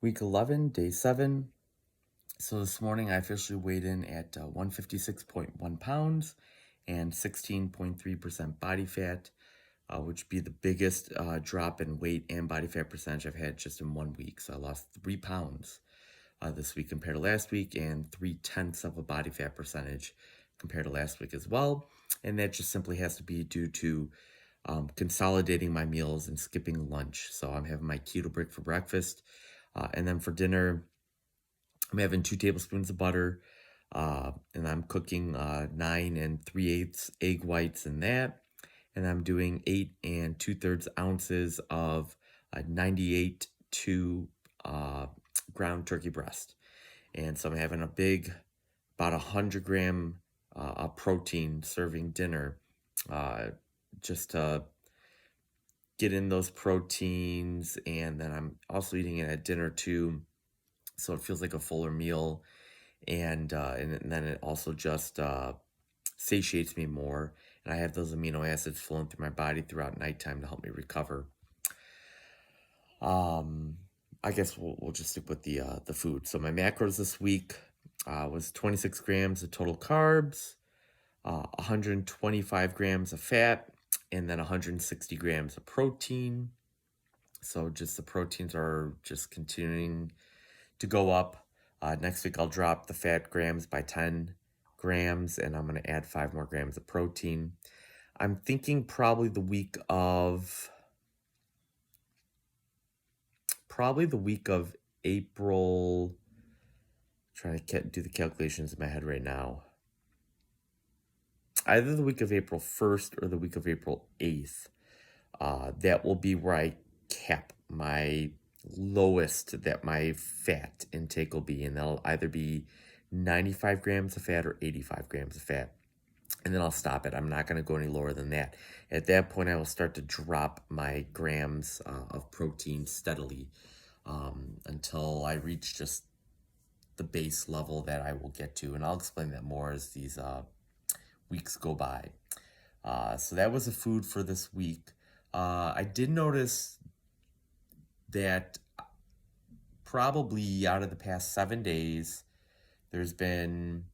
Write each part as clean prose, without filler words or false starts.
Week 11, day 7. So this morning I officially weighed in at 156.1 pounds and 16.3% body fat, which would be the biggest drop in weight and body fat percentage I've had just in 1 week. So I lost 3 pounds this week compared to last week, and 0.3 of a body fat percentage compared to last week as well. And that just simply has to be due to consolidating my meals and skipping lunch. So I'm having my ketobrick for breakfast. And then for dinner, I'm having 2 tablespoons of butter, and I'm cooking 9 3/8 egg whites in that. And I'm doing 8 2/3 ounces of 98 to ground turkey breast. And so I'm having a big, about 100 gram protein serving dinner, just to get in those proteins. And then I'm also eating it at dinner too, so it feels like a fuller meal. And then it also just satiates me more, and I have those amino acids flowing through my body throughout nighttime to help me recover. I guess we'll just stick with the food. So my macros this week was 26 grams of total carbs, 125 grams of fat, and then 160 grams of protein. So just the proteins are just continuing to go up. Next week, I'll drop the fat grams by 10 grams, and I'm going to add 5 more grams of protein. I'm thinking probably the week of April. Trying to do the calculations in my head right now. Either the week of April 1st or the week of April 8th. That will be where I cap my lowest that my fat intake will be, and that'll either be 95 grams of fat or 85 grams of fat. And then I'll stop it. I'm not going to go any lower than that. At that point, I will start to drop my grams of protein steadily until I reach just the base level that I will get to. And I'll explain that more as these weeks go by. So that was the food for this week. I did notice that probably out of the past 7 days, there's been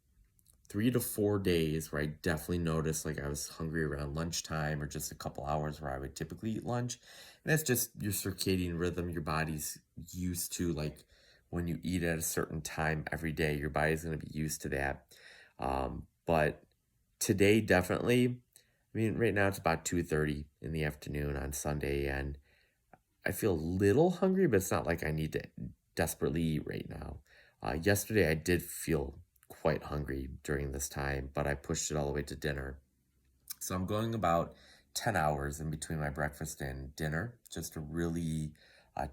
3 to 4 days where I definitely noticed like I was hungry around lunchtime, or just a couple hours where I would typically eat lunch. And that's just your circadian rhythm. Your body's used to, like, when you eat at a certain time every day, your body's going to be used to that. But today, definitely, I mean, right now it's about 2:30 in the afternoon on Sunday, and I feel a little hungry, but it's not like I need to desperately eat right now. Yesterday, I did feel quite hungry during this time, but I pushed it all the way to dinner. So I'm going about 10 hours in between my breakfast and dinner, just to really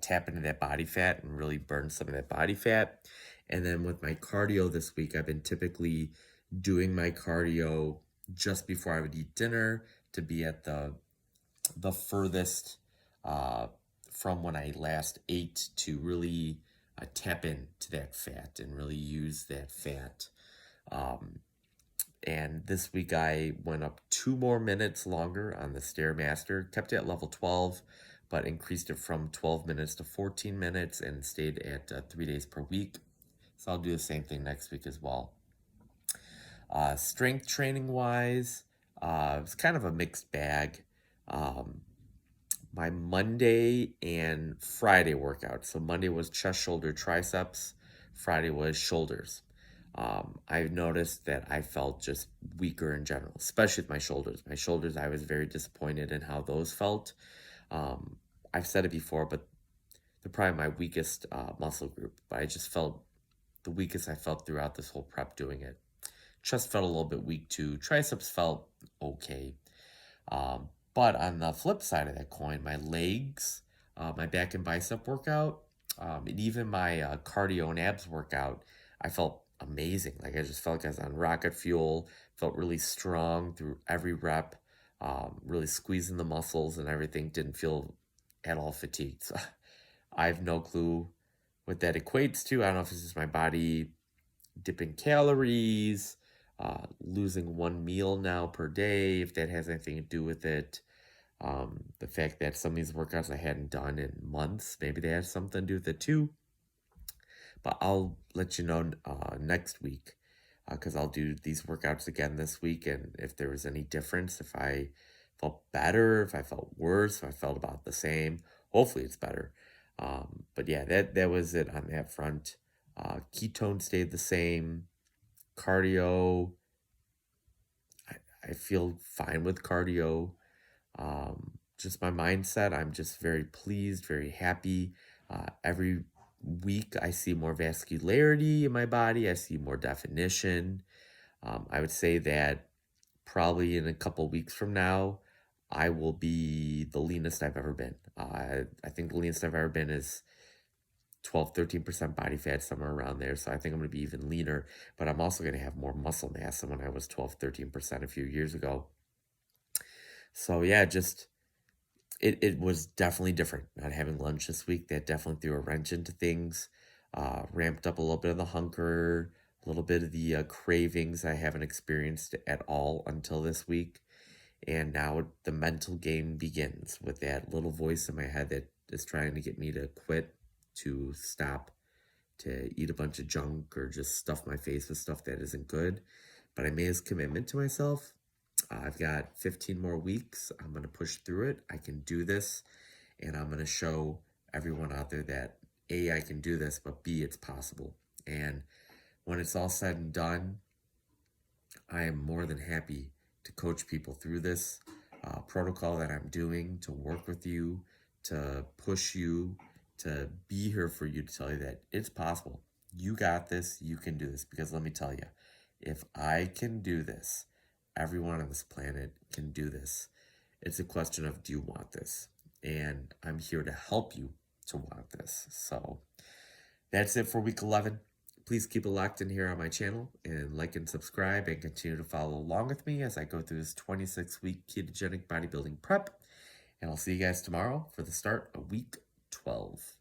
tap into that body fat and really burn some of that body fat. And then with my cardio this week, I've been typically doing my cardio just before I would eat dinner, to be at the furthest from when I last ate, to really tap into that fat and really use that fat. And this week I went up 2 more minutes longer on the Stairmaster, kept it at level 12, but increased it from 12 minutes to 14 minutes and stayed at 3 days per week. So I'll do the same thing next week as well. Strength training wise, it's kind of a mixed bag. My Monday and Friday workout. So Monday was chest, shoulder, triceps. Friday was shoulders. I've noticed that I felt just weaker in general, especially with my shoulders. My shoulders, I was very disappointed in how those felt. I've said it before, but they're probably my weakest muscle group. But I just felt the weakest I felt throughout this whole prep doing it. Chest felt a little bit weak too. Triceps felt okay. But on the flip side of that coin, my legs, my back and bicep workout, and even my cardio and abs workout, I felt amazing. Like, I just felt like I was on rocket fuel, felt really strong through every rep, really squeezing the muscles and everything, didn't feel at all fatigued. So I have no clue what that equates to. I don't know if it's just my body dipping calories, losing 1 meal now per day, if that has anything to do with it. The fact that some of these workouts I hadn't done in months, maybe they have something to do with it too. But I'll let you know next week because I'll do these workouts again this week. And if there was any difference, if I felt better, if I felt worse, if I felt about the same, hopefully it's better. But yeah, that was it on that front. Ketone stayed the same. Cardio, I feel fine with cardio. Just my mindset, I'm just very pleased, very happy. Every week, I see more vascularity in my body, I see more definition. I would say that probably in a couple weeks from now, I will be the leanest I've ever been. I think the leanest I've ever been is 12, 13% body fat, somewhere around there. So I think I'm going to be even leaner, but I'm also going to have more muscle mass than when I was 12, 13% a few years ago. So yeah, just it was definitely different not having lunch this week. That definitely threw a wrench into things. Ramped up a little bit of the hunger, a little bit of the cravings I haven't experienced at all until this week. And now the mental game begins with that little voice in my head that is trying to get me to quit, to stop, to eat a bunch of junk or just stuff my face with stuff that isn't good. But I made this commitment to myself. I've got 15 more weeks. I'm going to push through it. I can do this. And I'm going to show everyone out there that A, I can do this, but B, it's possible. And when it's all said and done, I am more than happy to coach people through this protocol that I'm doing, to work with you, to push you, to be here for you, to tell you that it's possible. You got this. You can do this. Because let me tell you, if I can do this, everyone on this planet can do this. It's a question of, do you want this? And I'm here to help you to want this. So that's it for week 11. Please keep it locked in here on my channel and like and subscribe and continue to follow along with me as I go through this 26-week ketogenic bodybuilding prep. And I'll see you guys tomorrow for the start of week 12.